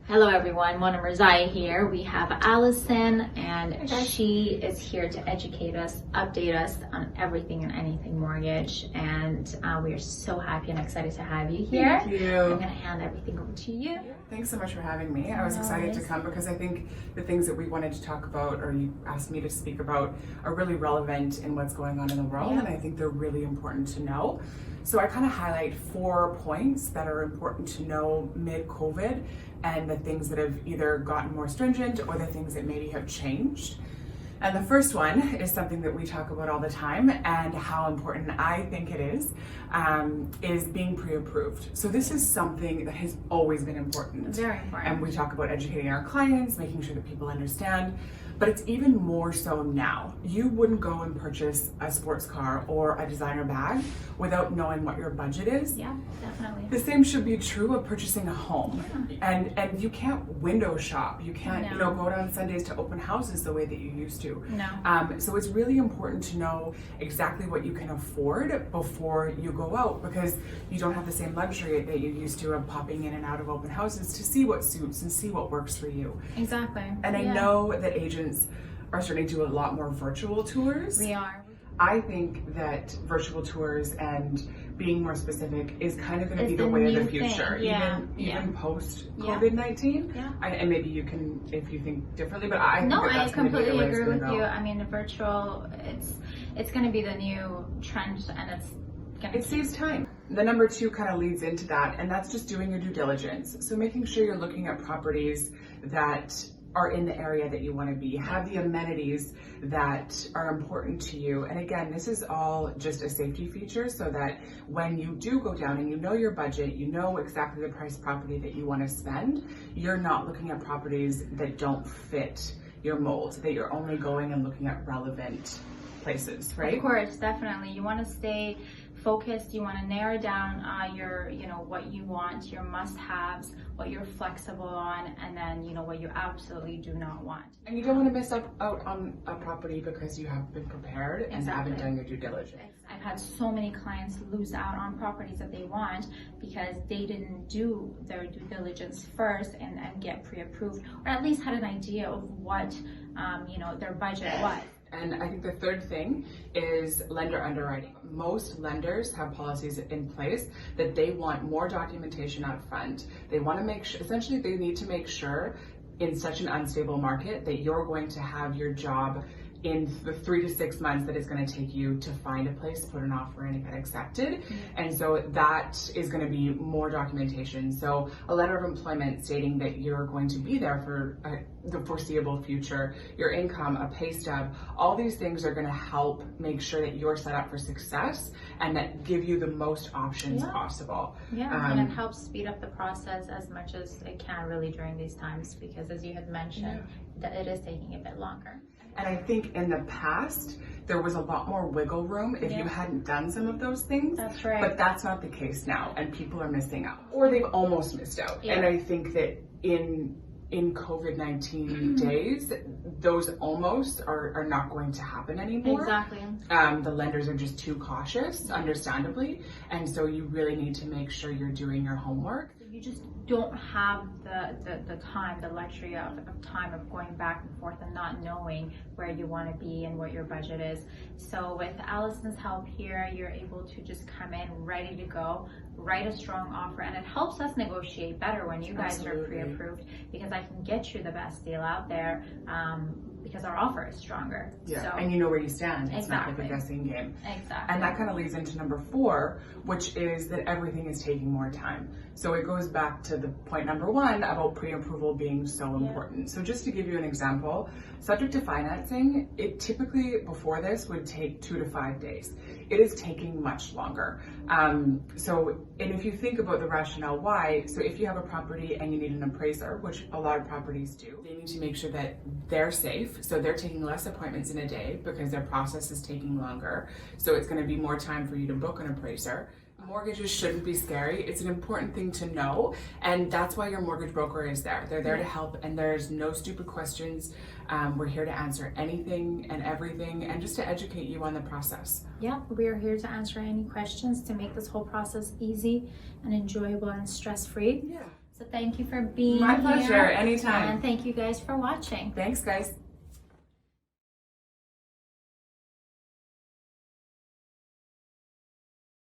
Hello everyone, Mona Mirzai here. We have Alison and she is here to educate us, update us on everything and anything mortgage. And we are so happy and excited to have you here. Thank you. I'm gonna hand everything over to you. Thanks so much for having me. I was excited to come because I think the things that we wanted to talk about, or you asked me to speak about, are really relevant in what's going on in the world. And I think they're really important to know. So I kind of highlight 4 points that are important to know mid-COVID, and the things that have either gotten more stringent or the things that maybe have changed. And the first one is something that we talk about all the time, and how important I think it is being pre-approved. So this is something that has always been important. Very important. And we talk about educating our clients, making sure that people understand, but it's even more so now. You wouldn't go and purchase a sports car or a designer bag without knowing what your budget is. Yeah, definitely. The same should be true of purchasing a home. Yeah. And you can't window shop. You can't, go down Sundays to open houses the way that you used to. No. So it's really important to know exactly what you can afford before you go out, because you don't have the same luxury that you used to of popping in and out of open houses to see what suits and see what works for you. Exactly. And I know that agents are starting to do a lot more virtual tours. We are. I think that virtual tours and being more specific is kind of going to be the way of the future, even post COVID-19. Yeah. And maybe you can, if you think differently, but I think I completely agree with go. you. I mean, the virtual, it's going to be the new trend, and it saves time. The number 2 kind of leads into that, and that's just doing your due diligence. So making sure you're looking at properties that are in the area that you want to be, have the amenities that are important to you. And again, this is all just a safety feature, so that when you do go down and you know your budget, you know exactly the price property that you want to spend, you're not looking at properties that don't fit your mold, that you're only going and looking at relevant places, right? Of course, definitely. You want to stay focused. You want to narrow down your, what you want, your must-haves, what you're flexible on, and then, what you absolutely do not want. And you don't want to miss out on a property because you haven't been prepared and haven't done your due diligence. I've had so many clients lose out on properties that they want because they didn't do their due diligence first and get pre-approved, or at least had an idea of what, their budget was. And I think the third thing is lender underwriting. Most lenders have policies in place that they want more documentation up front. They want to make sure, essentially they need to make sure in such an unstable market that you're going to have your job in the 3 to 6 months that it's going to take you to find a place, put an offer in, and get accepted. And so that is going to be more documentation. So a letter of employment stating that you're going to be there for the foreseeable future, your income, a pay stub, all these things are going to help make sure that you're set up for success and that give you the most options possible. Yeah, and it helps speed up the process as much as it can really during these times, because as you had mentioned, that it is taking a bit longer. And I think in the past, there was a lot more wiggle room if you hadn't done some of those things. That's right. But that's not the case now, and people are missing out, or they've almost missed out. And I think that in COVID-19 days, those almost are not going to happen anymore. Exactly. The lenders are just too cautious, understandably, and so you really need to make sure you're doing your homework. You just don't have the time, the luxury of time of going back and forth and not knowing where you want to be and what your budget is. So with Alison's help here, you're able to just come in ready to go, write a strong offer, and it helps us negotiate better when you guys are pre-approved, because I can get you the best deal out there because our offer is stronger. Yeah, so, and you know where you stand. It's not like a guessing game. Exactly. And that kind of leads into number 4, which is that everything is taking more time. So it goes back to the point number 1 about pre-approval being so important. So just to give you an example, subject to financing, it typically before this would take 2 to 5 days. It is taking much longer. And if you think about the rationale why, so if you have a property and you need an appraiser, which a lot of properties do, they need to make sure that they're safe. So they're taking less appointments in a day because their process is taking longer. So it's going to be more time for you to book an appraiser. Mortgages shouldn't be scary. It's an important thing to know, and that's why your mortgage broker is there. They're there to help, and there's no stupid questions. We're here to answer anything and everything, and just to educate you on the process. Yeah, we are here to answer any questions to make this whole process easy and enjoyable and stress-free. Yeah. So thank you for being My here. pleasure, anytime. And thank you guys for watching. Thanks, guys.